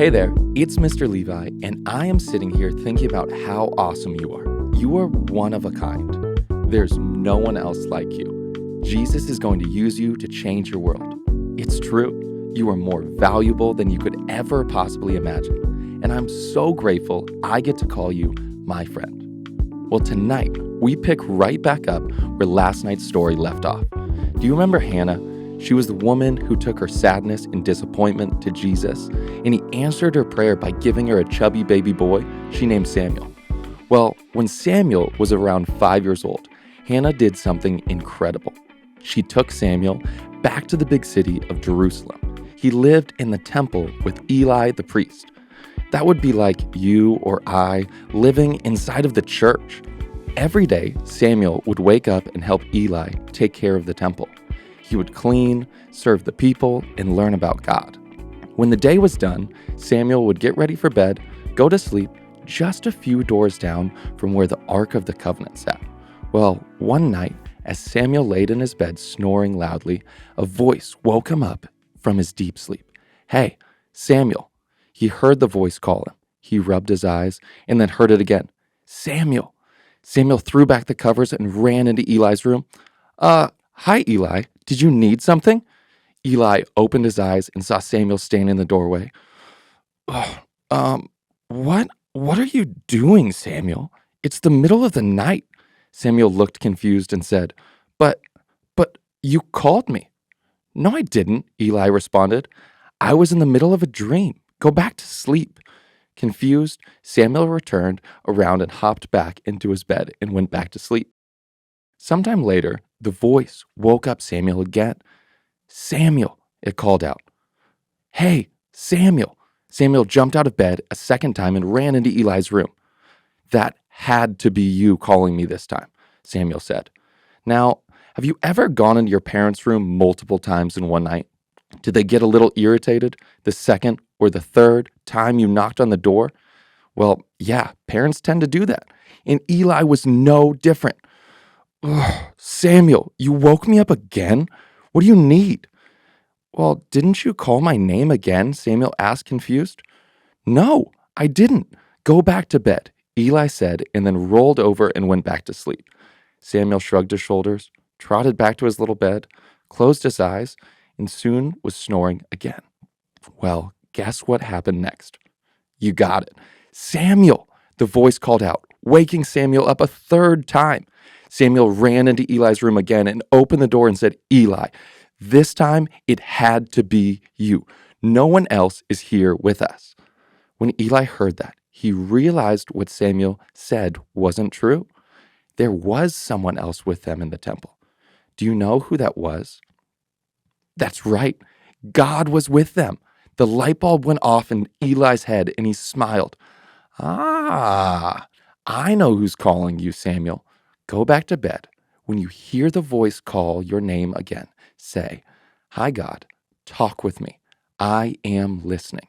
Hey there, it's Mr. Levi, and I am sitting here thinking about how awesome you are. You are one of a kind. There's no one else like you. Jesus is going to use you to change your world. It's true. You are more valuable than you could ever possibly imagine. And I'm so grateful I get to call you my friend. Well, tonight, we pick right back up where last night's story left off. Do you remember Hannah? She was the woman who took her sadness and disappointment to Jesus, and he answered her prayer by giving her a chubby baby boy she named Samuel. Well, when Samuel was around 5 years old, Hannah did something incredible. She took Samuel back to the big city of Jerusalem. He lived in the temple with Eli the priest. That would be like you or I living inside of the church. Every day, Samuel would wake up and help Eli take care of the temple. He would clean, serve the people, and learn about God. When the day was done, Samuel would get ready for bed, go to sleep, just a few doors down from where the Ark of the Covenant sat. Well, one night, as Samuel laid in his bed snoring loudly, a voice woke him up from his deep sleep. "Hey, Samuel." He heard the voice call him. He rubbed his eyes and then heard it again. "Samuel." Samuel threw back the covers and ran into Eli's room. Hi, Eli. Did you need something?" Eli opened his eyes and saw Samuel standing in the doorway. What are you doing, Samuel? It's the middle of the night." Samuel looked confused and said, But you called me." "No, I didn't," Eli responded. "I was in the middle of a dream. Go back to sleep." Confused, Samuel returned around and hopped back into his bed and went back to sleep. Sometime later, the voice woke up Samuel again. "Samuel," it called out. "Hey, Samuel." Samuel jumped out of bed a second time and ran into Eli's room. "That had to be you calling me this time," Samuel said. Now, have you ever gone into your parents' room multiple times in one night? Did they get a little irritated the second or the third time you knocked on the door? Well, yeah, parents tend to do that. And Eli was no different. "Ugh, Samuel, you woke me up again? What do you need?" "Well, didn't you call my name again?" Samuel asked, confused. "No, I didn't. Go back to bed," Eli said, and then rolled over and went back to sleep. Samuel shrugged his shoulders, trotted back to his little bed, closed his eyes, and soon was snoring again. Well, guess what happened next? You got it. "Samuel," the voice called out, waking Samuel up a third time. Samuel ran into Eli's room again and opened the door and said, "Eli, this time it had to be you. No one else is here with us." When Eli heard that, he realized what Samuel said wasn't true. There was someone else with them in the temple. Do you know who that was? That's right. God was with them. The light bulb went off in Eli's head and he smiled. "Ah, I know who's calling you, Samuel. Go back to bed. When you hear the voice call your name again, say, 'Hi, God, talk with me. I am listening.'"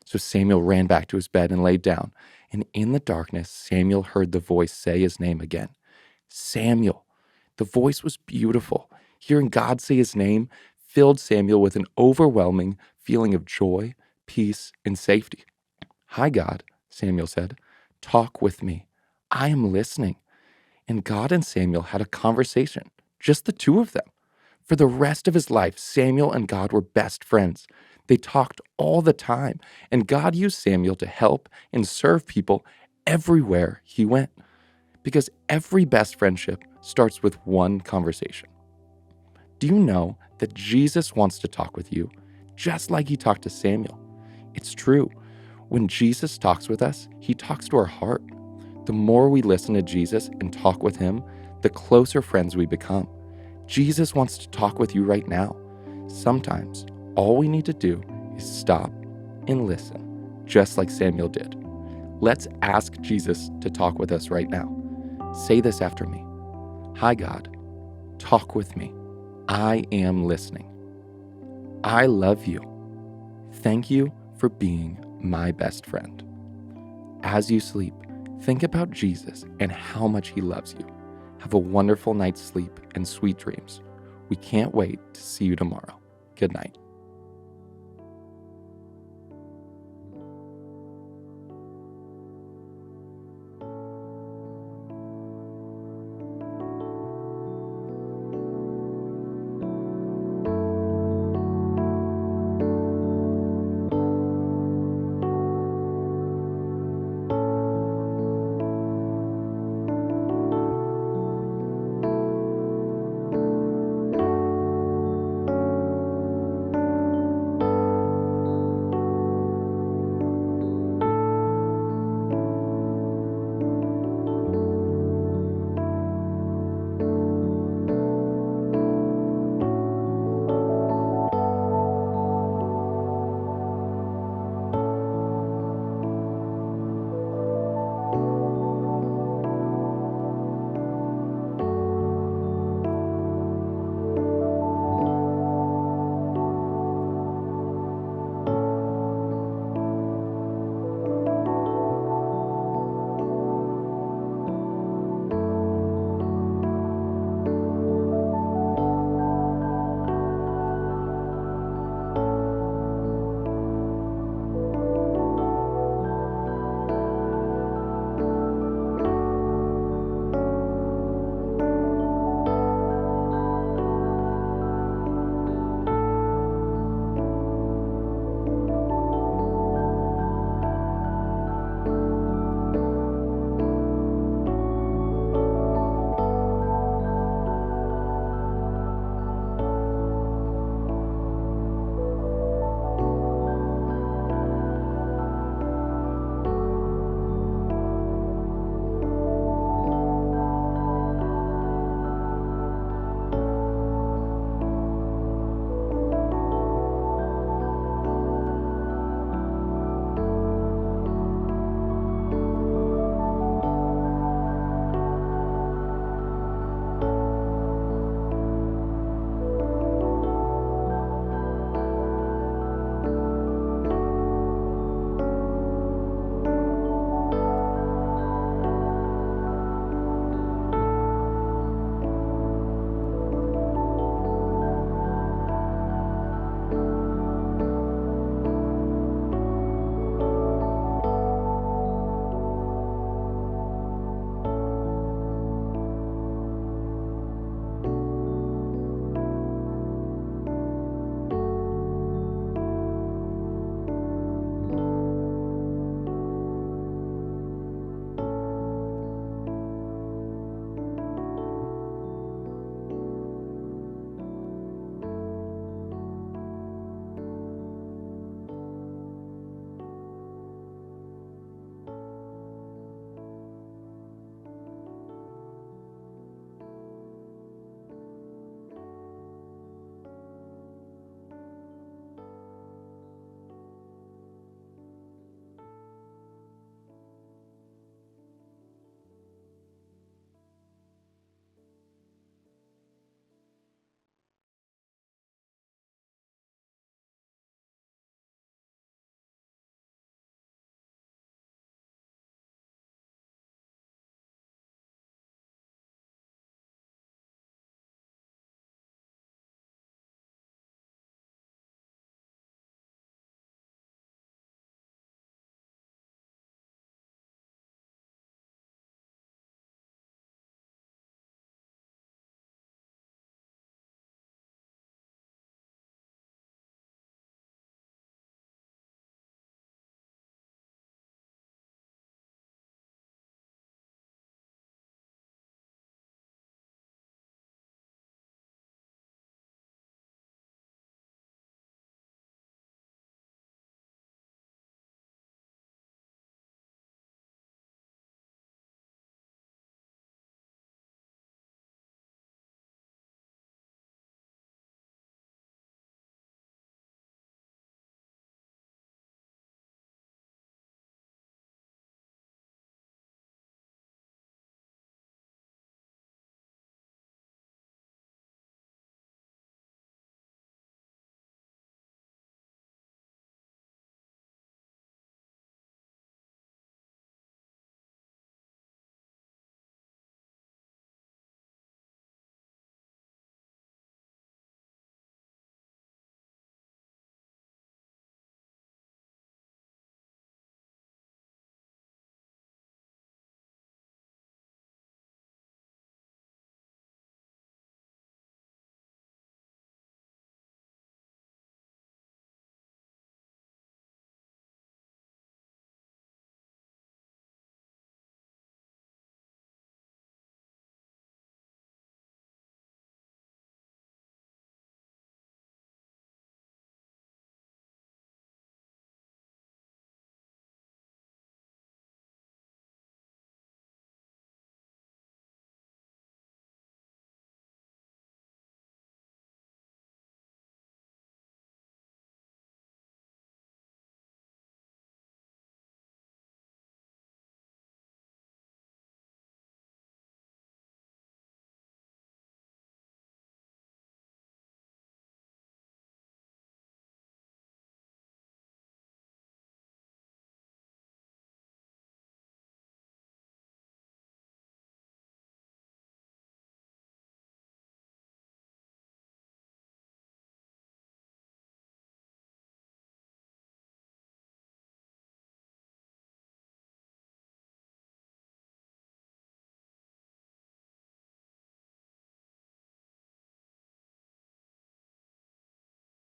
So Samuel ran back to his bed and laid down. And in the darkness, Samuel heard the voice say his name again. "Samuel." The voice was beautiful. Hearing God say his name filled Samuel with an overwhelming feeling of joy, peace, and safety. "Hi, God," Samuel said. "Talk with me. I am listening." And God and Samuel had a conversation, just the two of them. For the rest of his life, Samuel and God were best friends. They talked all the time, and God used Samuel to help and serve people everywhere he went. Because every best friendship starts with one conversation. Do you know that Jesus wants to talk with you, just like he talked to Samuel? It's true. When Jesus talks with us, he talks to our heart. The more we listen to Jesus and talk with him, the closer friends we become. Jesus wants to talk with you right now. Sometimes, all we need to do is stop and listen, just like Samuel did. Let's ask Jesus to talk with us right now. Say this after me. "Hi, God. Talk with me. I am listening. I love you. Thank you for being my best friend." As you sleep, think about Jesus and how much he loves you. Have a wonderful night's sleep and sweet dreams. We can't wait to see you tomorrow. Good night.